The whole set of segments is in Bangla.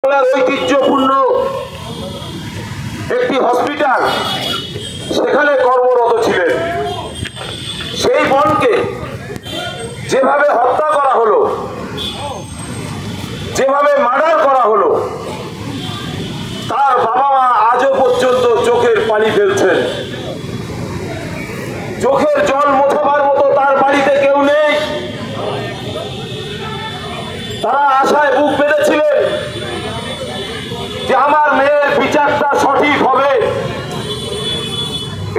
বাংলার ঐতিহ্যপূর্ণ একটি হসপিটাল সেখানে কর্মরত ছিলেন। সেই বোনকে যেভাবে হত্যা করা হলো, যেভাবে মার্ডার করা হলো, তার বাবা মা আজও পর্যন্ত চোখের পানি ফেলছেন। চোখের জল মোছাবার মতো তার বাড়িতে কেউ নেই। তারা আশায় বুক বেঁধেছিলেন যে আমার মেয়ের বিচারটা সঠিক হবে,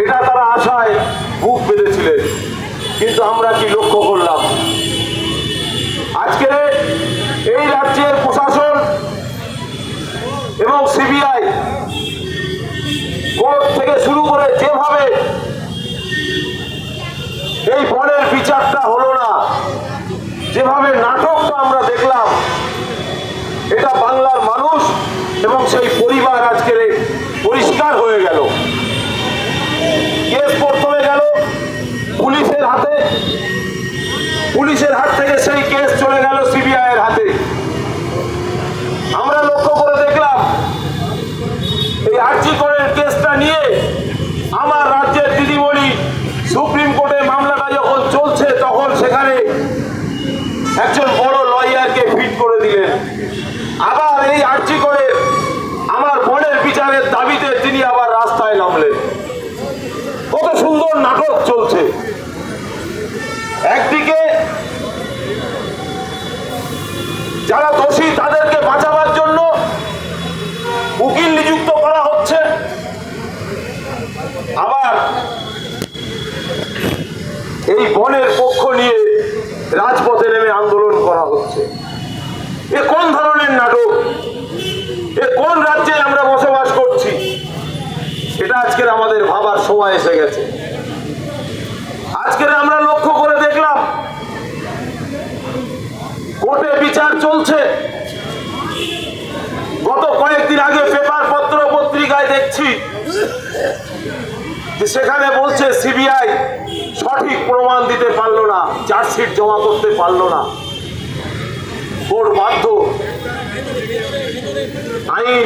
এটা তারা আশায় বুক বেঁধেছিলেন। কিন্তু আমরা কি লক্ষ্য করলাম? আজকে এই রাজ্যের প্রশাসন এবং সিবিআই কোর্ট থেকে শুরু করে যেভাবে এই বোনের বিচারটা হলো না, যেভাবে নাটকটা আমরা দেখলাম, এটা বাংলার মানুষ এবং সেই পরিবার আজকে পরিষ্কার হয়ে গেল। কেস প্রথমে গেল পুলিশের হাতে, পুলিশের হাত থেকে সেই কেস চলে গেল সিবিআই এর হাতে। আমরা লক্ষ্য করে দেখলাম এই আরজি করের কেসটা নিয়ে আমার রাজ্যের দিদিমণি সুপ্রিম কোর্টে মামলাটা যখন চলছে তখন সেখানে একজন বড় লয়ারকে ফিট করে দিলেন। আবার এই আরজি করে আমার বোনের বিচারের দাবিতে তিনি আবার রাস্তায় নামলেন। কত সুন্দর নাটক চলছে। একদিকে যারা দোষী তাদেরকে বাঁচাবার জন্য উকিল নিযুক্ত করা হচ্ছে, আবার এই বনের পক্ষ নিয়ে রাজপথে নেমে আন্দোলন করা হচ্ছে। এ কোন ধরনের নাটক? এ কোন রাজ্যে আমরা বসবাস করছি? এটা আজকের আমাদের ভাবার সময় এসে গেছে। আজকের আমরা লক্ষ্য করে দেখলাম কোর্টে বিচার চলছে। গত কয়েকদিন আগে পেপার পত্র পত্রিকায় দেখছি যে সেখানে বলছে সিবিআই সঠিক প্রমাণ দিতে পারলো না, চার্জশিট জমা করতে পারলো না। কোর্ট বাধ্য, আইন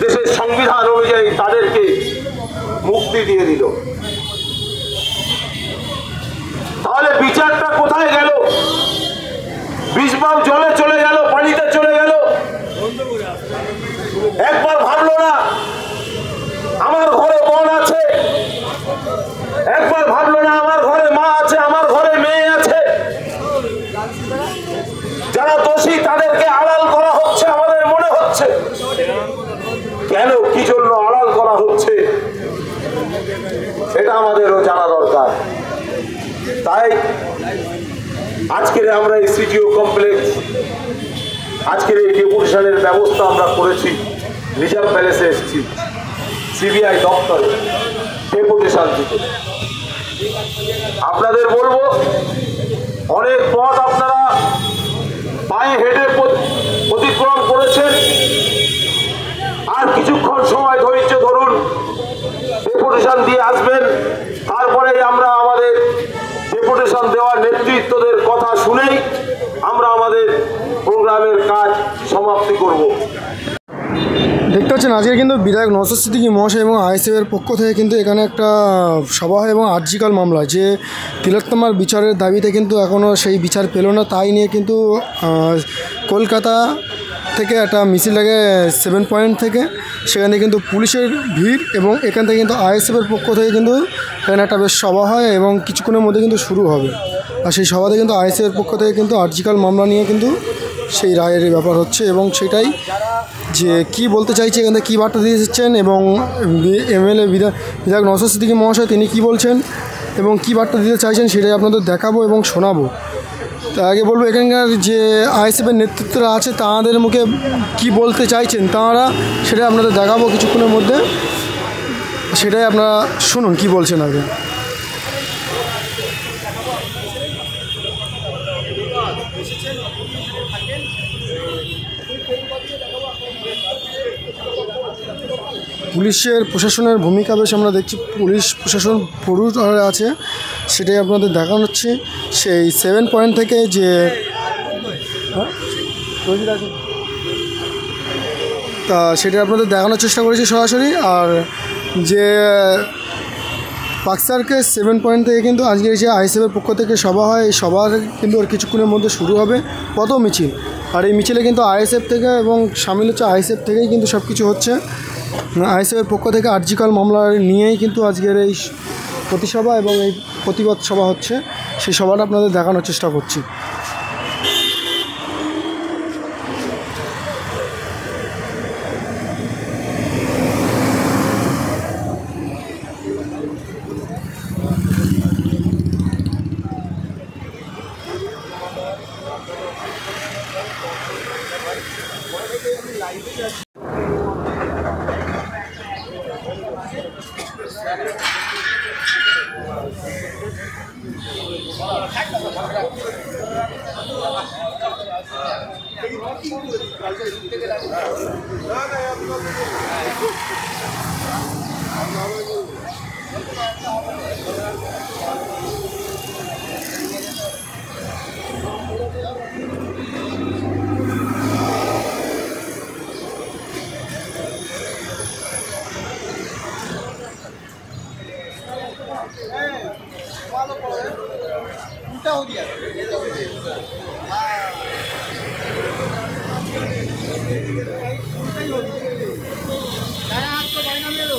দেশের সংবিধান অনুযায়ী তাদেরকে মুক্তি দিয়ে দিল। তাহলে বিচারটা কোথায় গেল? বিষবাগ জলে চলে গেল, পানিতে চলে গেল। একবার ভাবলো না আমার ঘরে বোন আছে, একবার ভাবলো না আমার ঘরে মা আছে, আমার ঘরে মেয়ে আছে। যারা দোষী তাদেরকে আড়াল করা হচ্ছে আমাদের মনে হচ্ছে। কেন, কি জন্য আড়াল করা হচ্ছে এটা আমাদেরও জানা দরকার। তাই আজকের আমরা এই সিটিও কমপ্লেক্স, আজকের এই ডেপুটেশনের ব্যবস্থা আমরা করেছি। রিজার্ভ প্যালেসে এসেছি, সিবিআই দপ্তরে ডেপুটেশন দিতে। আপনাদের বলবো, অনেক পথ আপনারা পায়ে হেঁটে অতিক্রম করেছেন। আর কিছুক্ষণ সময় ধৈর্য ধরুন, ডেপুটেশন দিয়ে আসবেন। তারপরে আমরা আমাদের ডেপুটেশন দেওয়ার নেতৃত্বদের কথা শুনেই আমরা আমাদের প্রোগ্রামের কাজ সমাপ্তি করব। দেখতে পাচ্ছেন আজকে কিন্তু বিধায়ক নওশাদ সিদ্দিকী মহাশয় এবং আইএসএফের পক্ষ থেকে কিন্তু এখানে একটা সভা হয় এবং আরজিকর মামলা যে তিলোত্তমার বিচারের দাবিতে কিন্তু এখনও সেই বিচার পেল না, তাই নিয়ে কিন্তু কলকাতা থেকে একটা মিছিল লাগে 7 পয়েন্ট থেকে। সেখানে কিন্তু পুলিশের ভিড় এবং এখান থেকে কিন্তু আইএসএফের পক্ষ থেকে কিন্তু এখানে একটা বেশ সভা হয় এবং কিছুক্ষণের মধ্যে কিন্তু শুরু হবে। আর সেই সভাতে কিন্তু আইএসএফের পক্ষ থেকে কিন্তু আরজিকর মামলা নিয়ে কিন্তু সেই রায়ের ব্যাপার হচ্ছে এবং সেটাই যে কি বলতে চাইছে, এখানে কী বার্তা দিয়েছেন এবং এমএলএ বিধায়ক নওশাদ সিদ্দিকী মহাশয় তিনি কী বলছেন এবং কী বার্তা দিতে চাইছেন সেটাই আপনাদের দেখাবো এবং শোনাবো। তার আগে বলবো এখানকার যে আইএসএফের নেতৃত্বরা আছে তাঁদের মুখে কি বলতে চাইছেন তাঁরা, সেটাই আপনাদের দেখাবো কিছুক্ষণের মধ্যে। সেটাই আপনারা শুনুন কি বলছেন আগে। পুলিশের প্রশাসনের ভূমিকা বেশ আমরা দেখছি, পুলিশ প্রশাসন পুরুষ আছে, সেটাই আপনাদের দেখানো হচ্ছে। সেই 7 পয়েন্ট থেকে যে তা সেটা আপনাদের দেখানোর চেষ্টা করেছি সরাসরি। আর যে পাকসারকে 7 পয়েন্ট থেকে কিন্তু আজকে যে আইএসএফের পক্ষ থেকে সভা হয়, এই সভা কিন্তু আর কিছুক্ষণের মধ্যে শুরু হবে পথ মিছিল। আর এই মিছিলে কিন্তু আইএসএফ থেকে এবং সামিল হচ্ছে আইএসএফ থেকেই কিন্তু সব কিছু হচ্ছে। আইএসএফের পক্ষ থেকে আরজিকর মামলা নিয়েই কিন্তু আজকের এই প্রতিসভা এবং এই প্রতিবাদ সভা হচ্ছে, সেই সভাটা আপনাদের দেখানোর চেষ্টা করছি। हो दिया आपको भाई ना ले लो।